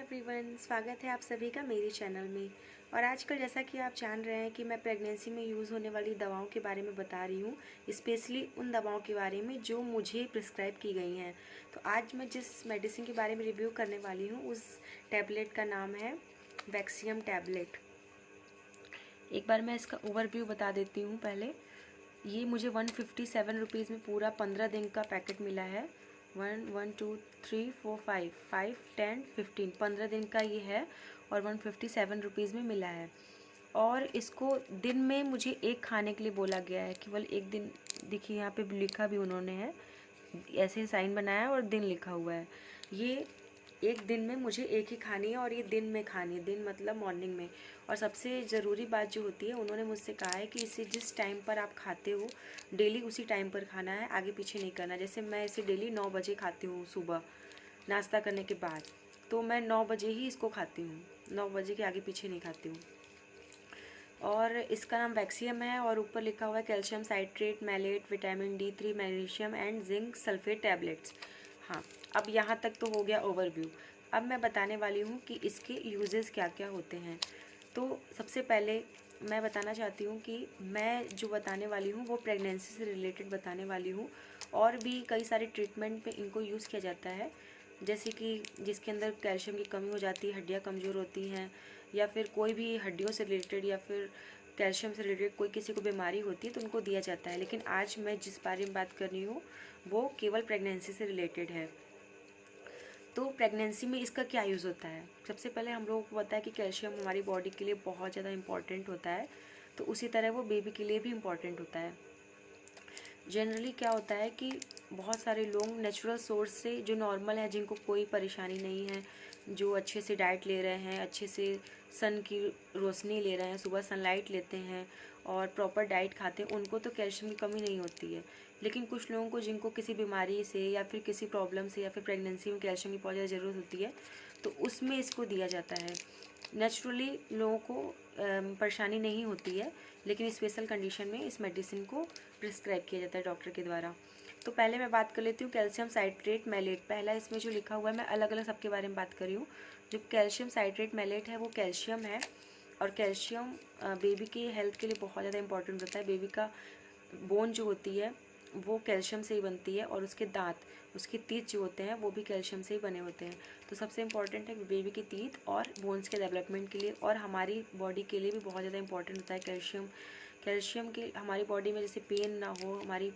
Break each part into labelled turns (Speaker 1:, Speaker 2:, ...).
Speaker 1: Everyone, स्वागत है आप सभी का मेरे चैनल में। और आजकल जैसा कि आप जान रहे हैं कि मैं प्रेगनेंसी में यूज़ होने वाली दवाओं के बारे में बता रही हूँ, स्पेशली उन दवाओं के बारे में जो मुझे प्रिस्क्राइब की गई हैं। तो आज मैं जिस मेडिसिन के बारे में रिव्यू करने वाली हूँ उस टैबलेट का नाम है वैक्सीयम टैबलेट। एक बार मैं इसका ओवरव्यू बता देती हूँ। पहले ये मुझे 157 रुपीज़ में पूरा 15 दिन का पैकेट मिला है। 15 दिन का ये है और 157 रुपीज़ में मिला है। और इसको दिन में मुझे एक खाने के लिए बोला गया है, केवल एक दिन। देखिए यहाँ पे लिखा भी उन्होंने है, ऐसे साइन बनाया है और दिन लिखा हुआ है। ये एक दिन में मुझे एक ही खानी है और ये दिन में खानी है, दिन मतलब मॉर्निंग में। और सबसे ज़रूरी बात जो होती है, उन्होंने मुझसे कहा है कि इसे जिस टाइम पर आप खाते हो डेली उसी टाइम पर खाना है, आगे पीछे नहीं करना। जैसे मैं इसे डेली 9 बजे खाती हूँ सुबह नाश्ता करने के बाद, तो मैं 9 बजे ही इसको खाती हूँ, 9 बजे के आगे पीछे नहीं खाती हूँ। और इसका नाम वैक्सीयम है और ऊपर लिखा हुआ है calcium citrate, malate, vitamin D3, magnesium and zinc sulphate tablets. हाँ, अब यहाँ तक तो हो गया ओवरव्यू। अब मैं बताने वाली हूँ कि इसके यूजेस क्या क्या होते हैं। तो सबसे पहले मैं बताना चाहती हूँ कि मैं जो बताने वाली हूँ वो प्रेगनेंसी से रिलेटेड बताने वाली हूँ। और भी कई सारे ट्रीटमेंट में इनको यूज़ किया जाता है, जैसे कि जिसके अंदर कैल्शियम की कमी हो जाती है, हड्डियाँ कमज़ोर होती हैं, या फिर कोई भी हड्डियों से रिलेटेड या फिर कैल्शियम से रिलेटेड कोई किसी को बीमारी होती है तो उनको दिया जाता है। लेकिन आज मैं जिस बारे में बात कर रही हूँ वो केवल प्रेगनेंसी से रिलेटेड है। तो प्रेगनेंसी में इसका क्या यूज़ होता है? सबसे पहले हम लोगों को पता है कि कैल्शियम हमारी बॉडी के लिए बहुत ज़्यादा इंपॉर्टेंट होता है, तो उसी तरह वो बेबी के लिए भी इम्पॉर्टेंट होता है। जनरली क्या होता है कि बहुत सारे लोग नेचुरल सोर्स से, जो नॉर्मल है, जिनको कोई परेशानी नहीं है, जो अच्छे से डाइट ले रहे हैं, अच्छे से सन की रोशनी ले रहे हैं, सुबह सनलाइट लेते हैं और प्रॉपर डाइट खाते हैं, उनको तो कैल्शियम की कमी नहीं होती है। लेकिन कुछ लोगों को जिनको किसी बीमारी से या फिर किसी प्रॉब्लम से या फिर प्रेगनेंसी में कैल्शियम की बहुत ज़्यादा ज़रूरत होती है, तो उसमें इसको दिया जाता है। नेचुरली लोगों को परेशानी नहीं होती है, लेकिन स्पेशल कंडीशन में इस मेडिसिन को प्रिस्क्राइब किया जाता है डॉक्टर के द्वारा। तो पहले मैं बात कर लेती हूँ कैल्शियम साइट्रेट मैलेट। पहला इसमें जो लिखा हुआ है, मैं अलग अलग सबके बारे में बात कर रही हूँ। जो कैल्शियम साइट्रेट मैलेट है वो कैल्शियम है, और कैल्शियम बेबी के हेल्थ के लिए बहुत ज़्यादा इंपॉर्टेंट होता है। बेबी का बोन जो होती है वो कैल्शियम से ही बनती है, और उसके दांत, उसके तीत जो होते हैं वो भी कैल्शियम से ही बने होते हैं। तो सबसे इम्पॉर्टेंट है बेबी की तीत और बोन्स के डेवलपमेंट के लिए, और हमारी बॉडी के लिए भी बहुत ज़्यादा इंपॉर्टेंट होता है कैल्शियम। कैल्शियम के हमारी बॉडी में जैसे पेन ना हो, हमारी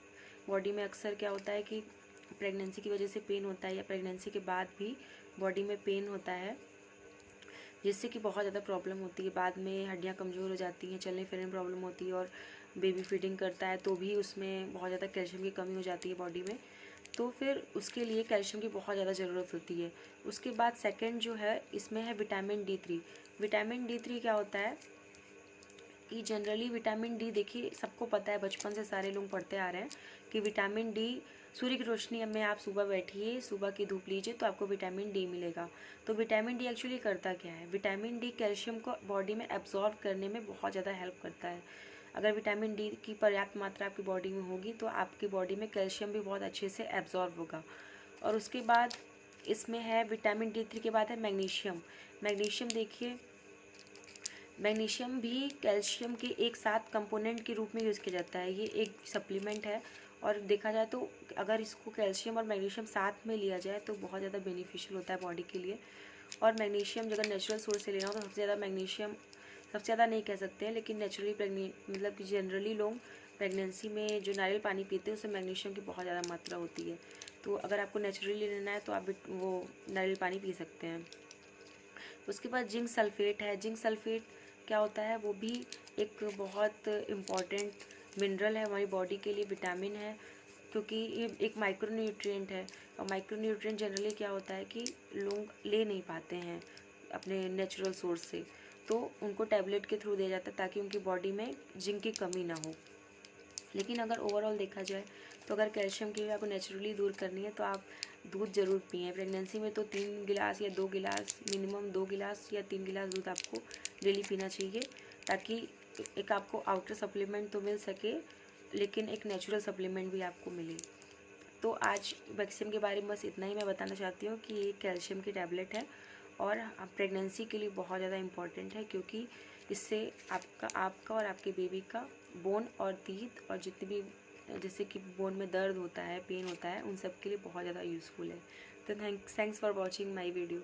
Speaker 1: बॉडी में अक्सर क्या होता है कि प्रेगनेंसी की वजह से पेन होता है, या प्रेगनेंसी के बाद भी बॉडी में पेन होता है, जिससे कि बहुत ज़्यादा प्रॉब्लम होती है। बाद में हड्डियाँ कमज़ोर हो जाती हैं, चलने फिरने में प्रॉब्लम होती है, और बेबी फीडिंग करता है तो भी उसमें बहुत ज़्यादा कैल्शियम की कमी हो जाती है बॉडी में। तो फिर उसके लिए कैल्शियम की बहुत ज़्यादा ज़रूरत होती है। उसके बाद सेकंड जो है इसमें है विटामिन D3। विटामिन D3 क्या होता है कि जनरली विटामिन डी, देखिए सबको पता है, बचपन से सारे लोग पढ़ते आ रहे हैं कि विटामिन डी, सूर्य की रोशनी में आप सुबह बैठिए, सुबह की धूप लीजिए तो आपको विटामिन डी मिलेगा। तो विटामिन डी एक्चुअली करता क्या है? विटामिन डी कैल्शियम को बॉडी में एब्जॉर्ब करने में बहुत ज़्यादा हेल्प करता है। अगर विटामिन डी की पर्याप्त मात्रा आपकी बॉडी में होगी तो आपकी बॉडी में कैल्शियम भी बहुत अच्छे से एब्जॉर्ब होगा। और उसके बाद इसमें है विटामिन D3 के बाद है मैग्नीशियम। मैग्नीशियम देखिए, मैग्नीशियम भी कैल्शियम के एक साथ कंपोनेंट के रूप में यूज़ किया जाता है। ये एक सप्लीमेंट है, और देखा जाए तो अगर इसको कैल्शियम और मैग्नीशियम साथ में लिया जाए तो बहुत ज़्यादा बेनिफिशियल होता है बॉडी के लिए। और मैग्नीशियम अगर नेचुरल सोर्स से लेना हो तो सबसे ज़्यादा मैग्नीशियम, सबसे ज़्यादा नहीं कह सकते हैं, लेकिन नेचुरली मतलब कि जनरली लोग प्रेगनेंसी में जो नारियल पानी पीते हैं उसमें मैग्नीशियम की बहुत ज़्यादा मात्रा होती है। तो अगर आपको नेचुरली लेना है तो आप वो नारियल पानी पी सकते हैं। उसके बाद जिंक सल्फेट है। जिंक सल्फेट क्या होता है? वो भी एक बहुत इम्पॉर्टेंट मिनरल है हमारी बॉडी के लिए, विटामिन है, क्योंकि ये एक माइक्रोन्यूट्रिएंट है। और माइक्रोन्यूट्रिएंट जनरली क्या होता है कि लोग ले नहीं पाते हैं अपने नेचुरल सोर्स से, तो उनको टैबलेट के थ्रू दिया जाता है ताकि उनकी बॉडी में जिंक की कमी ना हो। लेकिन अगर ओवरऑल देखा जाए तो अगर कैल्शियम की आपको नेचुरली दूर करनी है तो आप दूध ज़रूर पिएं। प्रेगनेंसी में तो 3 गिलास या 2 गिलास, मिनिमम 2 गिलास या 3 गिलास दूध आपको डेली पीना चाहिए, ताकि एक आपको आउटर सप्लीमेंट तो मिल सके, लेकिन एक नेचुरल सप्लीमेंट भी आपको मिले। तो आज वैक्सीम के बारे में बस इतना ही मैं बताना चाहती हूँ कि ये कैल्शियम की टैबलेट है, और प्रेगनेंसी के लिए बहुत ज़्यादा इम्पॉर्टेंट है, क्योंकि इससे आपका और आपके बेबी का बोन और टीथ और जितने भी जैसे कि बोन में दर्द होता है, पेन होता है, उन सब के लिए बहुत ज़्यादा यूज़फुल है। तो thanks for watching my video.